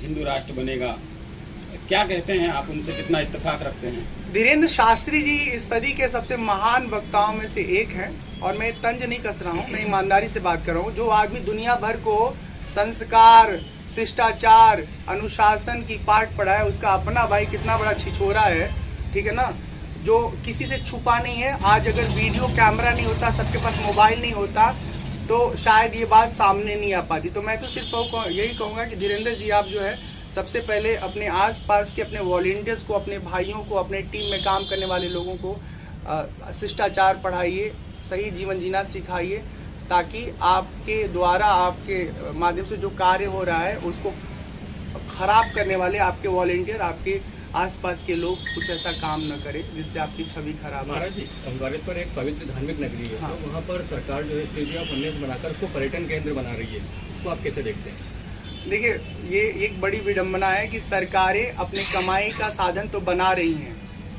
हिंदू राष्ट्र बनेगा, क्या कहते हैं आप, उनसे कितना इत्तेफाक रखते हैं? धीरेन्द्र शास्त्री जी इस सदी के सबसे महान वक्ताओं में से एक हैं और मैं तंज नहीं कस रहा हूँ, मैं ईमानदारी से बात कर रहा हूँ। जो आदमी दुनिया भर को संस्कार, शिष्टाचार, अनुशासन की पाठ पढ़ा है, उसका अपना भाई कितना बड़ा छिछोरा है, ठीक है ना, जो किसी से छुपा नहीं है। आज अगर वीडियो कैमरा नहीं होता, सबके पास मोबाइल नहीं होता, तो शायद ये बात सामने नहीं आ पाती। तो मैं तो सिर्फ यही कहूँगा कि धीरेन्द्र जी आप जो है सबसे पहले अपने आसपास के अपने वॉलंटियर्स को, अपने भाइयों को, अपने टीम में काम करने वाले लोगों को शिष्टाचार पढ़ाइए, सही जीवन जीना सिखाइए, ताकि आपके द्वारा, आपके माध्यम से जो कार्य हो रहा है उसको खराब करने वाले आपके वॉलंटियर, आपके आसपास के लोग कुछ ऐसा काम न करें जिससे आपकी छवि खराब हो। महाराज जी, ओंकारेश्वर एक पवित्र धार्मिक नगरी है। हाँ। तो वहाँ पर सरकार जो है स्टेच्यू ऑफ यूनिटी बनाकर उसको पर्यटन केंद्र बना रही है, इसको आप कैसे देखते हैं? देखिए, ये एक बड़ी विडंबना है कि सरकारें अपने कमाई का साधन तो बना रही हैं,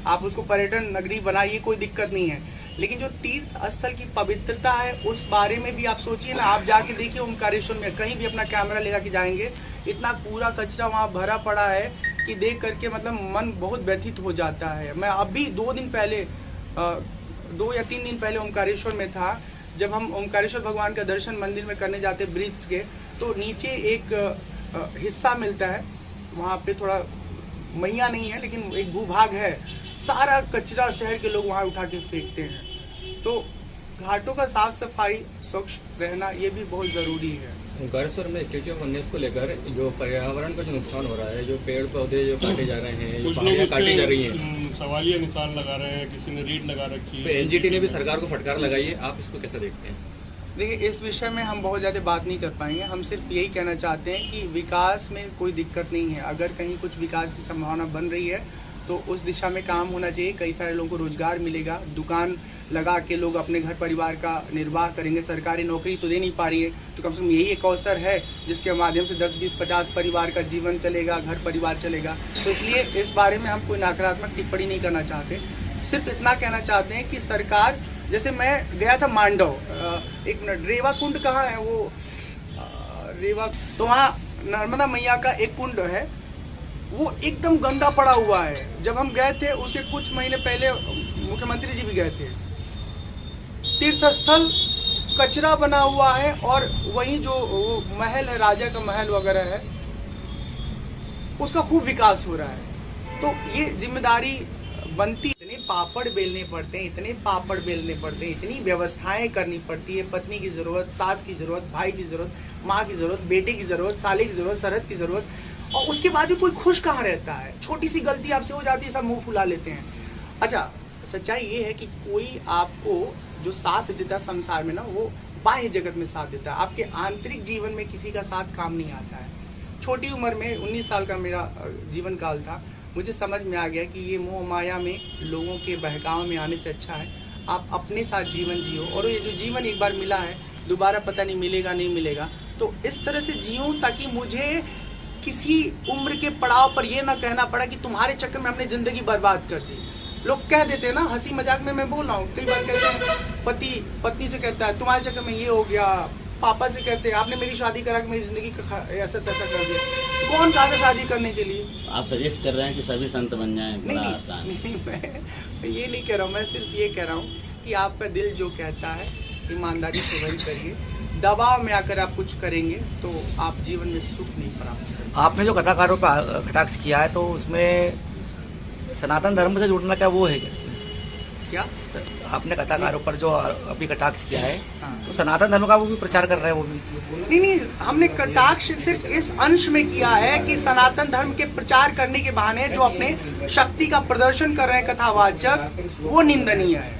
आप उसको पर्यटन नगरी बनाइए, कोई दिक्कत नहीं है, लेकिन जो तीर्थ स्थल की पवित्रता है उस बारे में भी आप सोचिए ना। आप जाके देखिए ओंकारेश्वर में, कहीं भी अपना कैमरा लेकर के जाएंगे, इतना कूड़ा कचरा वहाँ भरा पड़ा है कि देख करके मतलब मन बहुत व्यथित हो जाता है। मैं अभी 2 या 3 दिन पहले ओंकारेश्वर में था। जब हम ओंकारेश्वर भगवान का दर्शन मंदिर में करने जाते ब्रिज के, तो नीचे एक हिस्सा मिलता है, वहाँ पे थोड़ा मैया नहीं है लेकिन एक भूभाग है, सारा कचरा शहर के लोग वहाँ उठा के फेंकते हैं। तो घाटों का साफ सफाई, स्वच्छ रहना ये भी बहुत जरूरी है। ओंकारेश्वर में स्टेच्यू ऑफ यूनिटी को लेकर जो पर्यावरण का जो नुकसान हो रहा है, जो पेड़ पौधे जो काटे जा रहे हैं, जो पहाड़ियाँ काटी जा रही हैं, सवालिया निशान लगा रहे हैं, किसी ने रीट लगा रखी है। एनजीटी ने भी सरकार को फटकार लगाई है, आप इसको कैसे देखते हैं? देखिए, इस विषय में हम बहुत ज़्यादा बात नहीं कर पाएंगे। हम सिर्फ यही कहना चाहते हैं कि विकास में कोई दिक्कत नहीं है। अगर कहीं कुछ विकास की संभावना बन रही है तो उस दिशा में काम होना चाहिए। कई सारे लोगों को रोजगार मिलेगा, दुकान लगा के लोग अपने घर परिवार का निर्वाह करेंगे। सरकारी नौकरी तो दे नहीं पा रही है, तो कम से कम यही एक अवसर है जिसके माध्यम से 10, 20, 50 परिवार का जीवन चलेगा, घर परिवार चलेगा। तो इसलिए इस बारे में हम कोई नकारात्मक टिप्पणी नहीं करना चाहते। सिर्फ इतना कहना चाहते हैं कि सरकार, जैसे मैं गया था मांडव, एक मिनट, रेवा कुंड कहाँ है वो, रेवा, तो वहाँ नर्मदा मैया का एक कुंड है, वो एकदम गंदा पड़ा हुआ है। जब हम गए थे उसके कुछ महीने पहले मुख्यमंत्री जी भी गए थे। तीर्थ स्थल कचरा बना हुआ है और वहीं जो महल है, राजा का महल वगैरह है, उसका खूब विकास हो रहा है। तो ये जिम्मेदारी बनती, इतने पापड़ बेलने पड़ते हैं, इतने पापड़ बेलने पड़ते हैं, इतनी व्यवस्थाएं करनी पड़ती है। पत्नी की जरूरत, सास की जरूरत, भाई की जरूरत, माँ की जरूरत, बेटे की जरूरत, साले की जरूरत, सरहद की जरूरत, और उसके बाद भी कोई खुश कहाँ रहता है? छोटी सी गलती आपसे हो जाती है, सब मुंह फुला लेते हैं। अच्छा, सच्चाई ये है कि कोई आपको जो साथ देता संसार में ना, वो बाह्य जगत में साथ देता है, आपके आंतरिक जीवन में किसी का साथ काम नहीं आता है। छोटी उम्र में 19 साल का मेरा जीवन काल था, मुझे समझ में आ गया कि ये मोह माया में लोगों के बहकाव में आने से अच्छा है आप अपने साथ जीवन जियो। और ये जो जीवन एक बार मिला है, दोबारा पता नहीं मिलेगा नहीं मिलेगा, तो इस तरह से जियो ताकि मुझे किसी उम्र के पड़ाव पर ये ना कहना पड़ा कि तुम्हारे चक्कर में हमने जिंदगी बर्बाद कर दी। लोग कह देते हैं ना, हंसी मजाक में मैं बोल रहा हूँ, कई बार कहते हैं, पति पत्नी से कहता है तुम्हारे चक्कर में ये हो गया, पापा से कहते हैं आपने मेरी शादी करा के मेरी जिंदगी का ऐसा तैसा कर दिया। कौन कहा था शादी करने के लिए? आप सजेस्ट कर रहे हैं कि सभी संत बन जाएं, बड़ा आसान। नहीं, मैं ये नहीं कह रहा हूँ, मैं सिर्फ ये कह रहा हूँ कि आपका दिल जो कहता है ईमानदारी से वही करिए। दबाव में आकर आप कुछ करेंगे तो आप जीवन में सुख नहीं प्राप्त करेंगे। आपने जो कथाकारों पर कटाक्ष किया है, तो उसमें सनातन धर्म से जुड़ना क्या वो है क्या? आपने कथाकारों पर जो अभी कटाक्ष किया है, हाँ। तो सनातन धर्म का वो भी प्रचार कर रहे हैं वो भी? नहीं, हमने कटाक्ष सिर्फ इस अंश में किया है कि सनातन धर्म के प्रचार करने के बहाने जो अपने शक्ति का प्रदर्शन कर रहे हैं कथावाचक, वो निंदनीय है।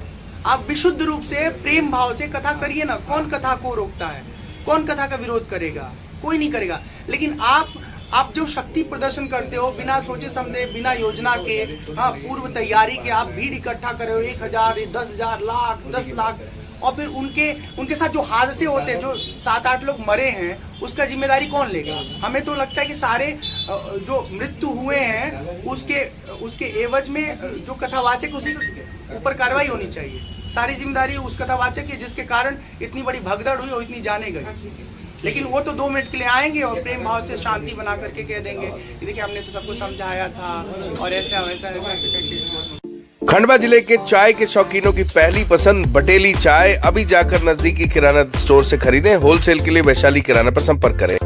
आप विशुद्ध रूप से प्रेम भाव से कथा करिए ना, कौन कथा को रोकता है? कौन कथा का विरोध करेगा? कोई नहीं करेगा। लेकिन आप जो शक्ति प्रदर्शन करते हो बिना सोचे समझे, बिना योजना के, हाँ, पूर्व तैयारी के आप भीड़ इकट्ठा कर रहे हो, 1000, 10,000, लाख, 10 लाख, और फिर उनके साथ जो हादसे होते हैं, जो 7-8 लोग मरे हैं, उसका जिम्मेदारी कौन लेगा? हमें तो लगता है कि सारे जो मृत्यु हुए हैं उसके एवज में जो कथावाचक, उसी के ऊपर कार्रवाई होनी चाहिए। सारी जिम्मेदारी उस कथावाचक की जिसके कारण इतनी बड़ी भगदड़ हुई और इतनी जाने गई। लेकिन वो तो 2 मिनट के लिए आएंगे और प्रेम भाव से शांति बना करके कह देंगे कि देखिए हमने तो सबको समझाया था और ऐसा वैसा ऐसा करके। खंडवा जिले के चाय के शौकीनों की पहली पसंद बटेली चाय। अभी जाकर नजदीकी किराना स्टोर से खरीदें। होलसेल के लिए वैशाली किराना पर संपर्क करें।